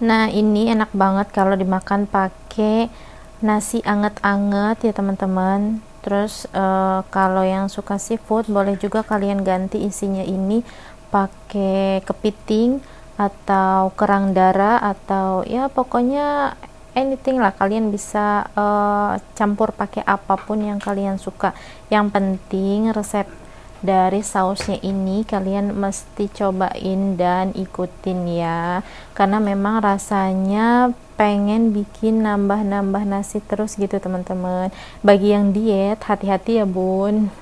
Nah, ini enak banget kalau dimakan pakai nasi anget-anget ya teman-teman. Terus kalau yang suka seafood boleh juga kalian ganti isinya ini pakai kepiting atau kerang darah, atau ya pokoknya anything lah, kalian bisa campur pakai apapun yang kalian suka. Yang penting resep dari sausnya ini kalian mesti cobain dan ikutin ya, karena memang rasanya pengen bikin nambah-nambah nasi terus gitu teman-teman. Bagi yang diet hati-hati ya bun.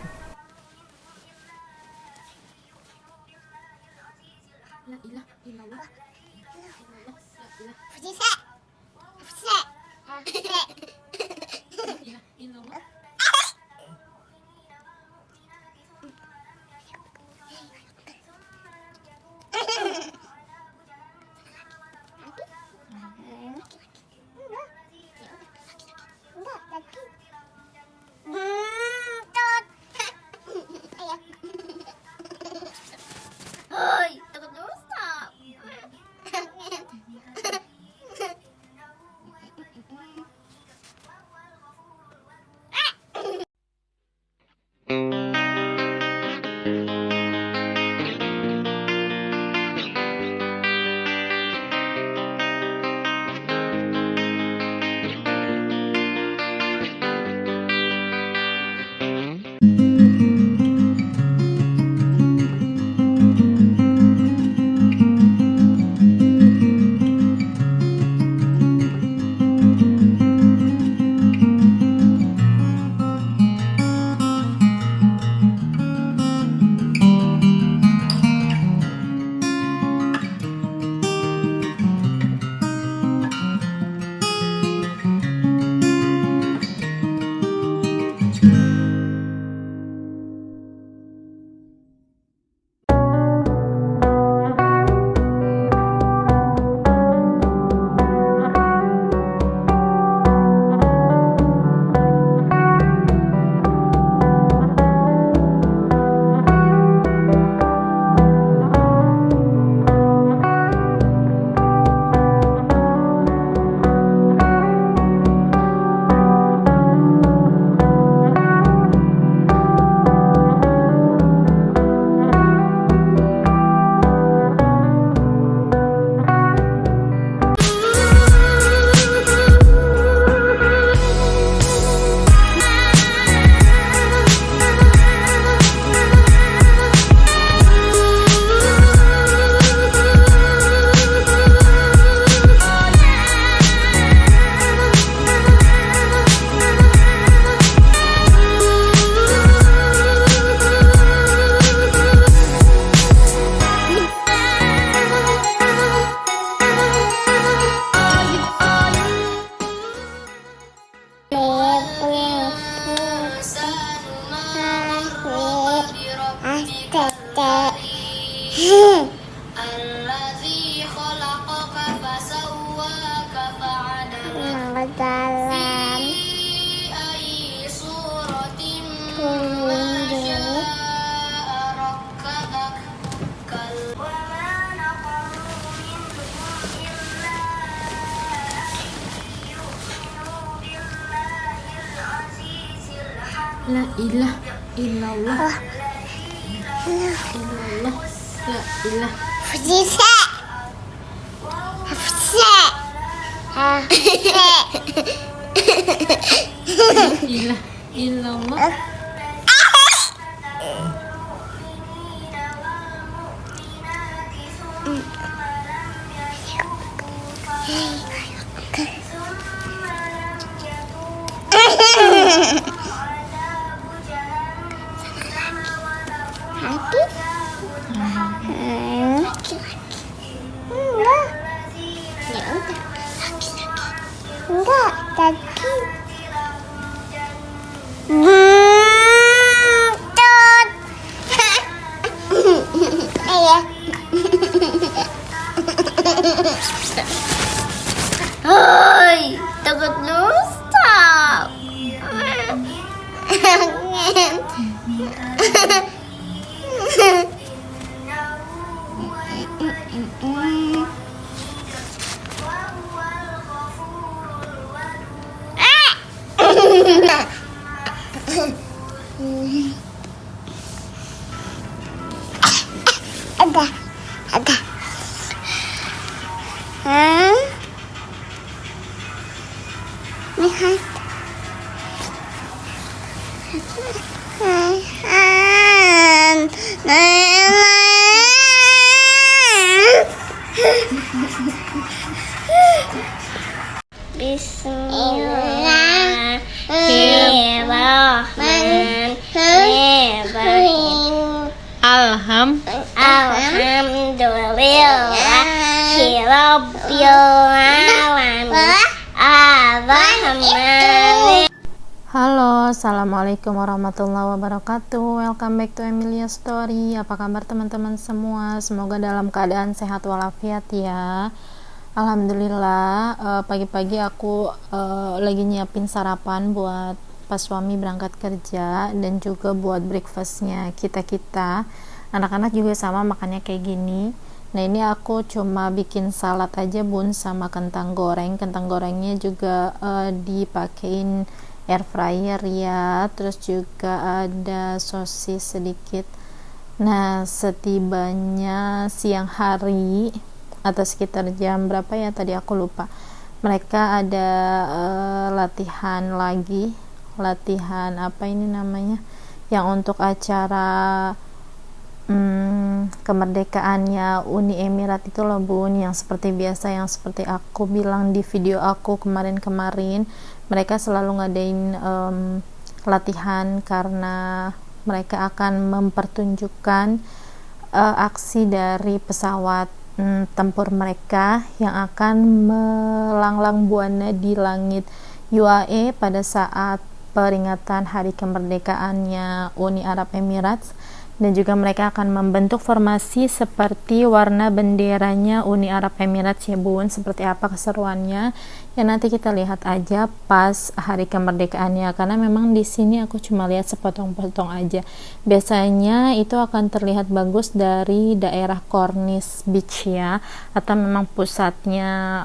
La ilah illallah, illallah, la ilah. Ilah illallah. Enggak, tadi ayah. Hai, takut stop. Ada. Hah? Lihat. Bismillahirrahmanirrahim. Alhamdulillahirabbil alamin. Ar-Rahman. Halo, assalamualaikum warahmatullahi wabarakatuh. Welcome back to Emilia Story. Apa kabar teman-teman semua? Semoga dalam keadaan sehat walafiat ya. Alhamdulillah, pagi-pagi aku lagi nyiapin sarapan buat pas suami berangkat kerja dan juga buat breakfastnya kita. Anak-anak juga sama makannya kayak gini. Nah, ini aku cuma bikin salad aja bun sama kentang goreng. Kentang gorengnya juga dipakein air fryer ya, terus juga ada sosis sedikit. Nah, setibanya siang hari atau sekitar jam berapa ya tadi aku lupa, mereka ada latihan apa ini namanya, yang untuk acara kemerdekaannya Uni Emirat itu loh bun, yang seperti biasa, yang seperti aku bilang di video aku kemarin, mereka selalu ngadain latihan karena mereka akan mempertunjukkan aksi dari pesawat tempur mereka yang akan melanglang buana di langit UAE pada saat peringatan hari kemerdekaannya Uni Arab Emirates. Dan juga mereka akan membentuk formasi seperti warna benderanya Uni Arab Emirates ya bun. Seperti apa keseruannya ya, nanti kita lihat aja pas hari kemerdekaannya, karena memang di sini aku cuma lihat sepotong-potong aja. Biasanya itu akan terlihat bagus dari daerah Corniche Beach ya, atau memang pusatnya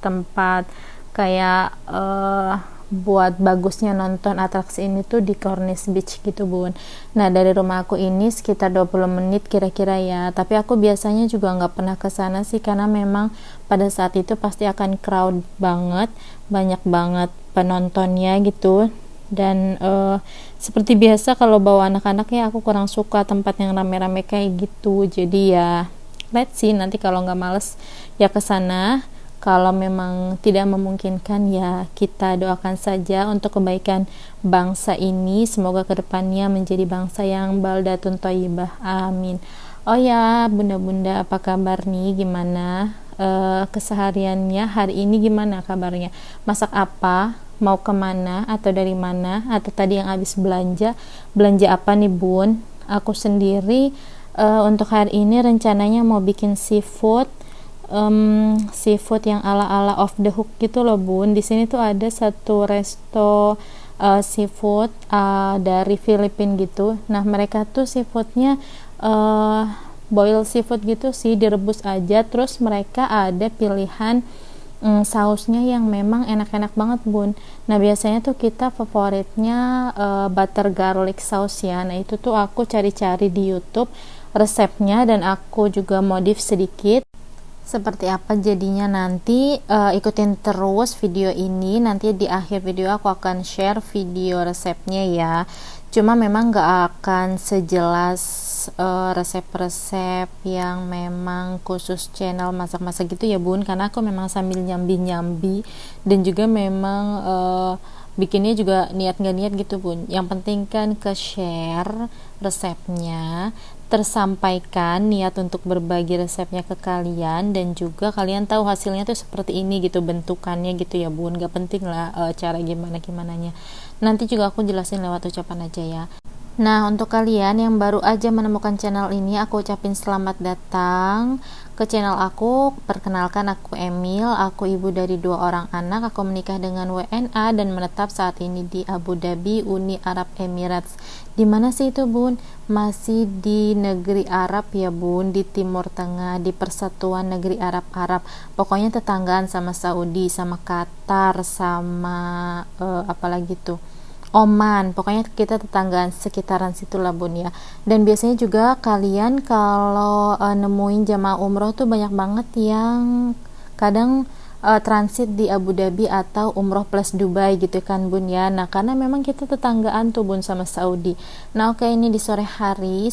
tempat kayak buat bagusnya nonton atraksi ini tuh di Corniche Beach gitu bun. Nah, dari rumah aku ini sekitar 20 menit kira-kira ya, tapi aku biasanya juga nggak pernah ke sana sih, karena memang pada saat itu pasti akan crowd banget, banyak banget penontonnya gitu. Dan seperti biasa kalau bawa anak-anak ya, aku kurang suka tempat yang rame-rame kayak gitu. Jadi ya let's see, nanti kalau nggak males ya ke sana. Kalau memang tidak memungkinkan ya kita doakan saja untuk kebaikan bangsa ini. Semoga kedepannya menjadi bangsa yang baldatun thayyibah. Amin. Oh ya bunda-bunda, apa kabar nih? Gimana kesehariannya hari ini, gimana kabarnya? Masak apa? Mau kemana? Atau dari mana? Atau tadi yang habis belanja apa nih bun? Aku sendiri untuk hari ini rencananya mau bikin seafood yang ala-ala off the hook gitu loh bun. Di sini tuh ada satu resto seafood dari Filipina gitu. Nah, mereka tuh seafoodnya boil seafood gitu sih, direbus aja. Terus mereka ada pilihan sausnya yang memang enak-enak banget bun. Nah, biasanya tuh kita favoritnya butter garlic sauce ya. Nah, itu tuh aku cari-cari di YouTube resepnya dan aku juga modif sedikit. Seperti apa jadinya nanti ikutin terus video ini. Nanti di akhir video aku akan share video resepnya ya. Cuma memang gak akan sejelas resep-resep yang memang khusus channel masak-masak gitu ya bun, karena aku memang sambil nyambi-nyambi dan juga memang bikinnya juga niat gak niat gitu bun. Yang penting kan ke share resepnya, tersampaikan niat untuk berbagi resepnya ke kalian, dan juga kalian tahu hasilnya tuh seperti ini gitu bentukannya gitu ya bun. Gak penting lah cara gimananya, nanti juga aku jelasin lewat ucapan aja ya. Nah, untuk kalian yang baru aja menemukan channel ini, aku ucapin selamat datang. ke channel aku. Perkenalkan, aku Emil, aku ibu dari 2 orang anak. Aku menikah dengan WNA dan menetap saat ini di Abu Dhabi, Uni Arab Emirates. Di mana sih itu, Bun? Masih di negeri Arab ya, Bun, di Timur Tengah, di Persatuan Negeri Arab. Pokoknya tetanggaan sama Saudi, sama Qatar, sama apalagi tuh, Oman. Pokoknya kita tetanggaan sekitaran situlah, Bun ya. Dan biasanya juga kalian kalau nemuin jamaah umroh tuh banyak banget yang kadang transit di Abu Dhabi atau umroh plus Dubai gitu kan, Bun ya. Nah, karena memang kita tetanggaan tuh, Bun, sama Saudi. Nah, oke, ini di sore hari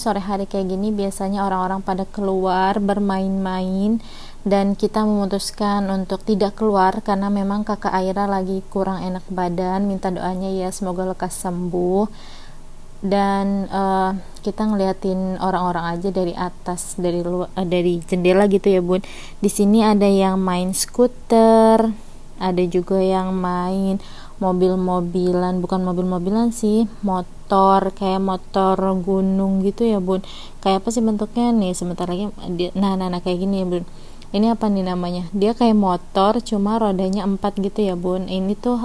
kayak gini biasanya orang-orang pada keluar bermain-main, dan kita memutuskan untuk tidak keluar karena memang kakak Aira lagi kurang enak badan. Minta doanya ya, semoga lekas sembuh. Dan kita ngeliatin orang-orang aja dari atas, dari luar, dari jendela gitu ya, Bun. Di sini ada yang main skuter, ada juga yang main mobil-mobilan, bukan mobil-mobilan sih, motor, kayak motor gunung gitu ya, Bun. Kayak apa sih bentuknya nih, sebentar lagi nah kayak gini ya, Bun. Ini apa nih namanya, dia kayak motor cuma rodanya 4 gitu ya, Bun. Ini tuh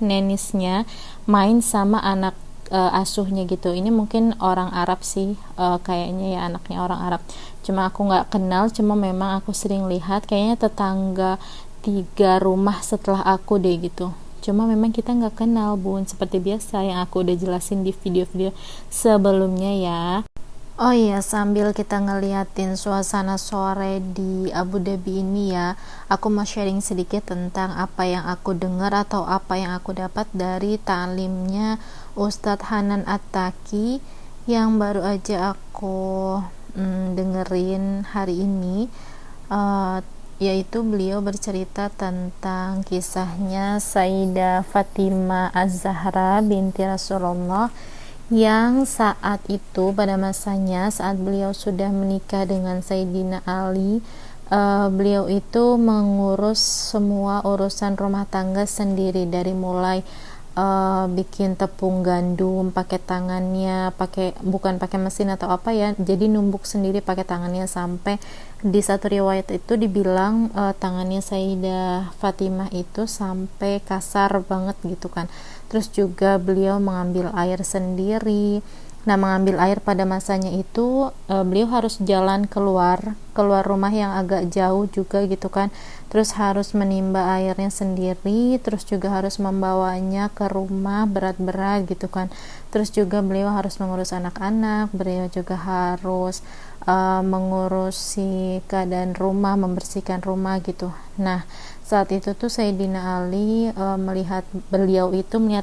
nenisnya main sama anak asuhnya gitu. Ini mungkin orang Arab sih, kayaknya ya, anaknya orang Arab, cuma aku nggak kenal, cuma memang aku sering lihat kayaknya tetangga 3 rumah setelah aku deh gitu. Cuma memang kita nggak kenal, Bun, seperti biasa yang aku udah jelasin di video-video sebelumnya ya. Oh iya, sambil kita ngeliatin suasana sore di Abu Dhabi ini ya, aku mau sharing sedikit tentang apa yang aku dengar atau apa yang aku dapat dari ta'limnya Ustadz Hanan Attaqi yang baru aja aku dengerin hari ini. Yaitu beliau bercerita tentang kisahnya Sayyidah Fatimah Az-Zahra binti Rasulullah, yang saat itu pada masanya saat beliau sudah menikah dengan Sayyidina Ali, beliau itu mengurus semua urusan rumah tangga sendiri, dari mulai bikin tepung gandum pakai tangannya, bukan pakai mesin atau apa ya, jadi numbuk sendiri pakai tangannya, sampai di satu riwayat itu dibilang tangannya Sayyidah Fatimah itu sampai kasar banget gitu kan. Terus juga beliau mengambil air sendiri. Nah, mengambil air pada masanya itu beliau harus jalan keluar rumah yang agak jauh juga gitu kan. Terus harus menimba airnya sendiri, terus juga harus membawanya ke rumah berat-berat gitu kan. Terus juga beliau harus mengurus anak-anak, beliau juga harus mengurusi keadaan rumah, membersihkan rumah gitu. Nah, saat itu tuh Sayyidina Ali melihat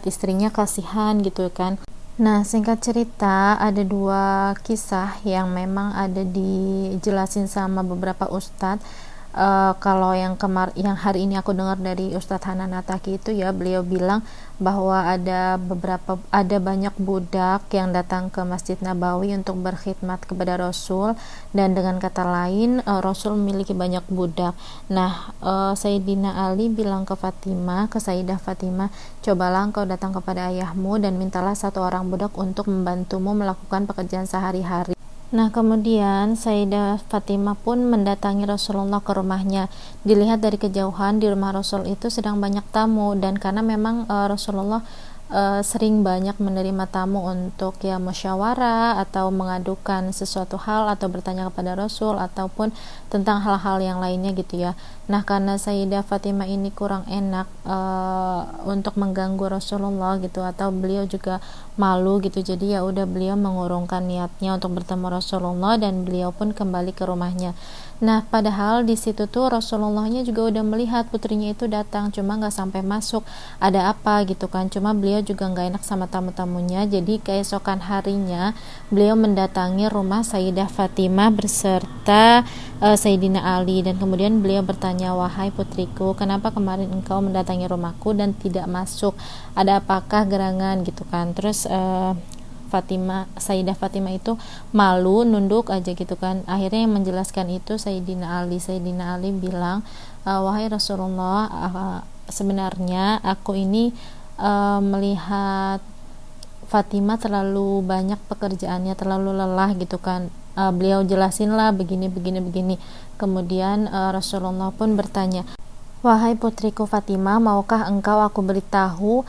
istrinya kasihan gitu kan. Nah, singkat cerita, ada 2 kisah yang memang ada dijelasin sama beberapa ustadz. Kalau yang hari ini aku dengar dari Ustadz Hanan Attaqi itu ya, beliau bilang bahwa ada banyak budak yang datang ke Masjid Nabawi untuk berkhidmat kepada Rasul, dan dengan kata lain Rasul memiliki banyak budak. Nah, Sayyidina Ali bilang ke Sayyidah Fatimah, cobalah engkau datang kepada ayahmu dan mintalah 1 orang budak untuk membantumu melakukan pekerjaan sehari-hari. Nah, kemudian Sayyidah Fatimah pun mendatangi Rasulullah ke rumahnya. Dilihat dari kejauhan, di rumah Rasul itu sedang banyak tamu, dan karena memang Rasulullah sering banyak menerima tamu untuk ya musyawarah atau mengadukan sesuatu hal atau bertanya kepada Rasul ataupun tentang hal-hal yang lainnya gitu ya. Nah, karena Sayyidah Fatimah ini kurang enak untuk mengganggu Rasulullah gitu, atau beliau juga malu gitu, jadi ya udah beliau mengurungkan niatnya untuk bertemu Rasulullah dan beliau pun kembali ke rumahnya. Nah, padahal di situ tuh Rasulullahnya juga udah melihat putrinya itu datang, cuma nggak sampai masuk. Ada apa gitu kan? Cuma beliau juga nggak enak sama tamu-tamunya. Jadi keesokan harinya beliau mendatangi rumah Sayyidah Fatimah berserta Sayyidina Ali, dan kemudian beliau bertanya, wahai putriku, kenapa kemarin engkau mendatangi rumahku dan tidak masuk? Ada apakah gerangan gitu kan? Terus Sayyidah Fatimah itu malu, nunduk aja gitu kan. Akhirnya yang menjelaskan itu Sayyidina Ali bilang, wahai Rasulullah, sebenarnya aku ini melihat Fatimah terlalu banyak pekerjaannya, terlalu lelah gitu kan. beliau jelasinlah begini begini begini. Kemudian Rasulullah pun bertanya, wahai putriku Fatimah, maukah engkau aku beritahu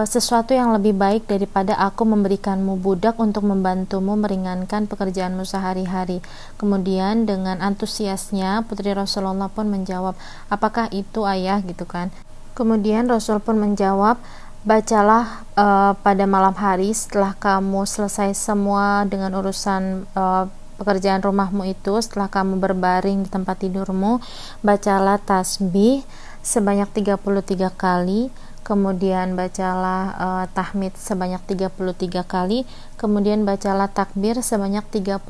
sesuatu yang lebih baik daripada aku memberikanmu budak untuk membantumu meringankan pekerjaanmu sehari-hari. Kemudian dengan antusiasnya putri Rasulullah pun menjawab, apakah itu ayah, gitu kan. Kemudian Rasul pun menjawab, bacalah pada malam hari setelah kamu selesai semua dengan urusan pekerjaan rumahmu itu, setelah kamu berbaring di tempat tidurmu, bacalah tasbih sebanyak 33 kali, kemudian bacalah tahmid sebanyak 33 kali, kemudian bacalah takbir sebanyak 34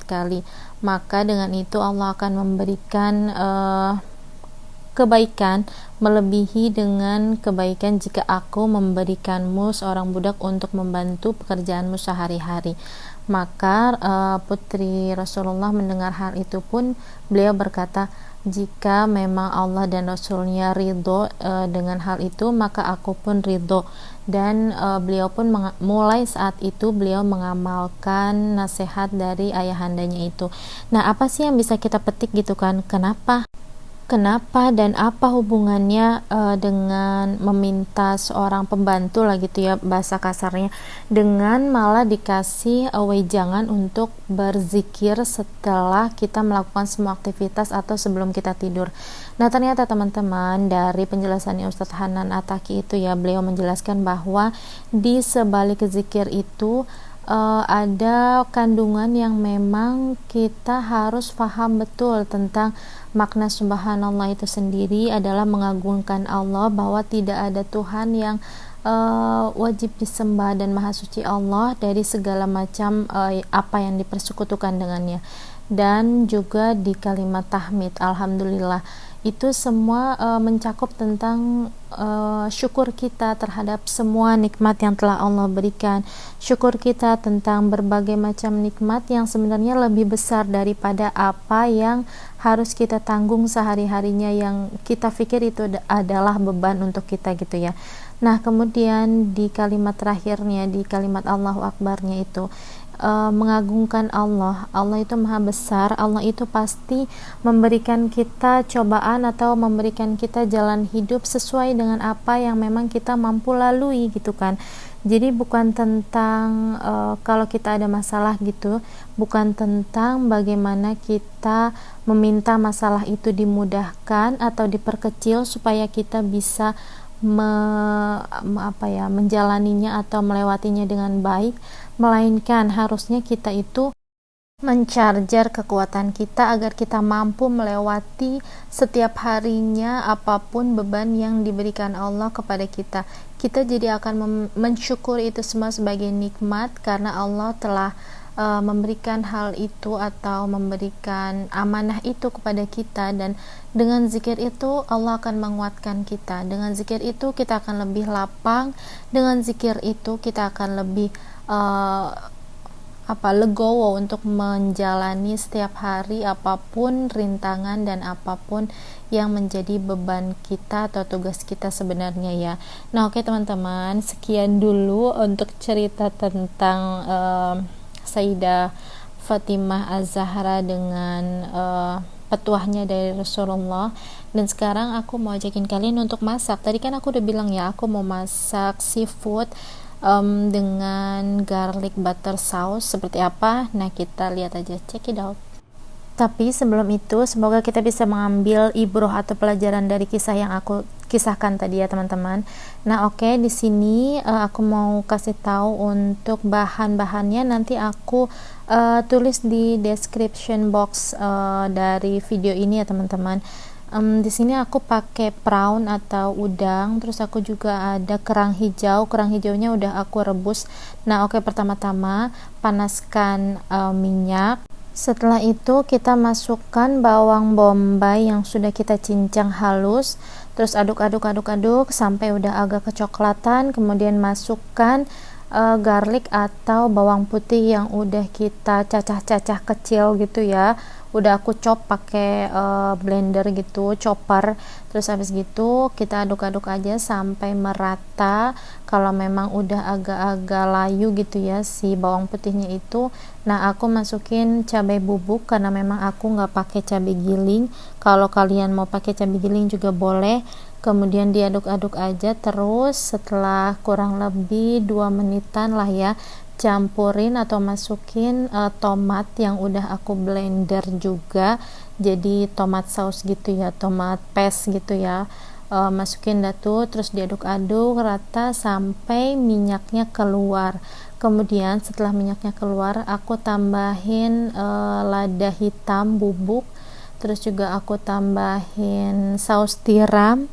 kali. Maka dengan itu Allah akan memberikan kebaikan melebihi dengan kebaikan jika aku memberikanmu seorang budak untuk membantu pekerjaanmu sehari-hari. Maka putri Rasulullah mendengar hal itu pun beliau berkata, jika memang Allah dan Rasulnya ridho dengan hal itu, maka aku pun ridho. Dan beliau pun mulai saat itu beliau mengamalkan nasihat dari ayahandanya itu. Nah, apa sih yang bisa kita petik gitu kan, kenapa dan apa hubungannya dengan meminta seorang pembantu lah gitu ya, bahasa kasarnya, dengan malah dikasih wejangan untuk berzikir setelah kita melakukan semua aktivitas atau sebelum kita tidur. Nah, ternyata teman-teman, dari penjelasannya Ustadz Hanan Ataki itu ya, beliau menjelaskan bahwa di sebalik zikir itu ada kandungan yang memang kita harus paham betul tentang makna subhanallah itu sendiri adalah mengagungkan Allah, bahwa tidak ada Tuhan yang wajib disembah dan maha suci Allah dari segala macam apa yang dipersekutukan dengannya. Dan juga di kalimat tahmid alhamdulillah itu semua mencakup tentang syukur kita terhadap semua nikmat yang telah Allah berikan, syukur kita tentang berbagai macam nikmat yang sebenarnya lebih besar daripada apa yang harus kita tanggung sehari-harinya, yang kita pikir itu adalah beban untuk kita gitu ya. Nah, kemudian di kalimat terakhirnya, di kalimat Allahu Akbarnya itu mengagungkan Allah. Allah itu maha besar, Allah itu pasti memberikan kita cobaan atau memberikan kita jalan hidup sesuai dengan apa yang memang kita mampu lalui gitu kan. Jadi bukan tentang kalau kita ada masalah gitu, bukan tentang bagaimana kita meminta masalah itu dimudahkan atau diperkecil supaya kita bisa menjalaninya atau melewatinya dengan baik, melainkan harusnya kita itu mencarger kekuatan kita agar kita mampu melewati setiap harinya apapun beban yang diberikan Allah kepada kita. Kita jadi akan mensyukuri itu semua sebagai nikmat karena Allah telah memberikan hal itu atau memberikan amanah itu kepada kita, dan dengan zikir itu Allah akan menguatkan kita. Dengan zikir itu kita akan lebih lapang, dengan zikir itu kita akan lebih legowo untuk menjalani setiap hari apapun rintangan dan apapun yang menjadi beban kita atau tugas kita sebenarnya ya. Nah, oke teman-teman, sekian dulu untuk cerita tentang Sayyidah Fatimah Az-Zahra dengan petuahnya dari Rasulullah. Dan sekarang aku mau ajakin kalian untuk masak. Tadi kan aku udah bilang ya, aku mau masak seafood dengan garlic butter sauce seperti apa. Nah, kita lihat aja, check it out. Tapi sebelum itu, semoga kita bisa mengambil ibroh atau pelajaran dari kisah yang aku kisahkan tadi ya teman-teman. Nah, oke, di sini aku mau kasih tahu untuk bahan-bahannya, nanti aku tulis di description box dari video ini ya teman-teman. Di sini aku pakai prawn atau udang, terus aku juga ada kerang hijau. Kerang hijaunya udah aku rebus. Nah, oke, pertama-tama panaskan minyak. Setelah itu kita masukkan bawang bombay yang sudah kita cincang halus, terus aduk sampai udah agak kecoklatan. Kemudian masukkan garlic atau bawang putih yang udah kita cacah-cacah kecil gitu ya, udah aku chop pakai blender gitu, chopper. Terus habis gitu kita aduk-aduk aja sampai merata. Kalau memang udah agak-agak layu gitu ya si bawang putihnya itu, nah aku masukin cabai bubuk karena memang aku nggak pakai cabai giling. Kalau kalian mau pakai cabai giling juga boleh. Kemudian diaduk-aduk aja terus. Setelah kurang lebih 2 menitan lah ya, campurin atau masukin tomat yang udah aku blender juga, jadi tomat saus gitu ya, tomat paste gitu ya. Masukin datu, terus diaduk-aduk rata sampai minyaknya keluar. Kemudian setelah minyaknya keluar, aku tambahin lada hitam bubuk, terus juga aku tambahin saus tiram.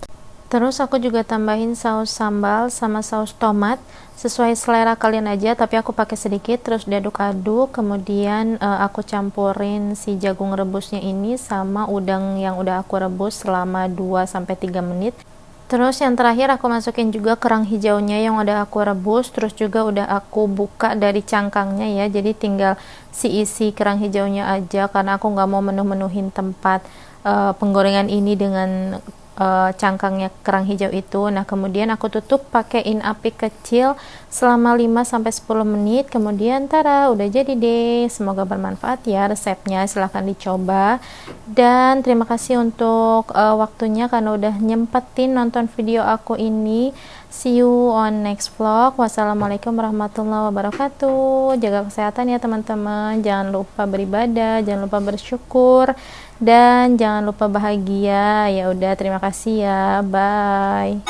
Terus aku juga tambahin saus sambal sama saus tomat, sesuai selera kalian aja, tapi aku pakai sedikit. Terus diaduk-aduk, kemudian aku campurin si jagung rebusnya ini sama udang yang udah aku rebus selama 2-3 menit. Terus yang terakhir aku masukin juga kerang hijaunya yang udah aku rebus, terus juga udah aku buka dari cangkangnya ya, jadi tinggal si isi kerang hijaunya aja karena aku nggak mau menuh-menuhin tempat penggorengan ini dengan cangkangnya kerang hijau itu. Nah kemudian aku tutup pakaiin api kecil selama 5-10 menit, kemudian tada, udah jadi deh. Semoga bermanfaat ya resepnya, silahkan dicoba. Dan terima kasih untuk waktunya karena udah nyempetin nonton video aku ini. See you on next vlog. Wassalamualaikum warahmatullahi wabarakatuh. Jaga kesehatan ya teman-teman, jangan lupa beribadah, jangan lupa bersyukur, dan jangan lupa bahagia. Ya udah, terima kasih ya, bye.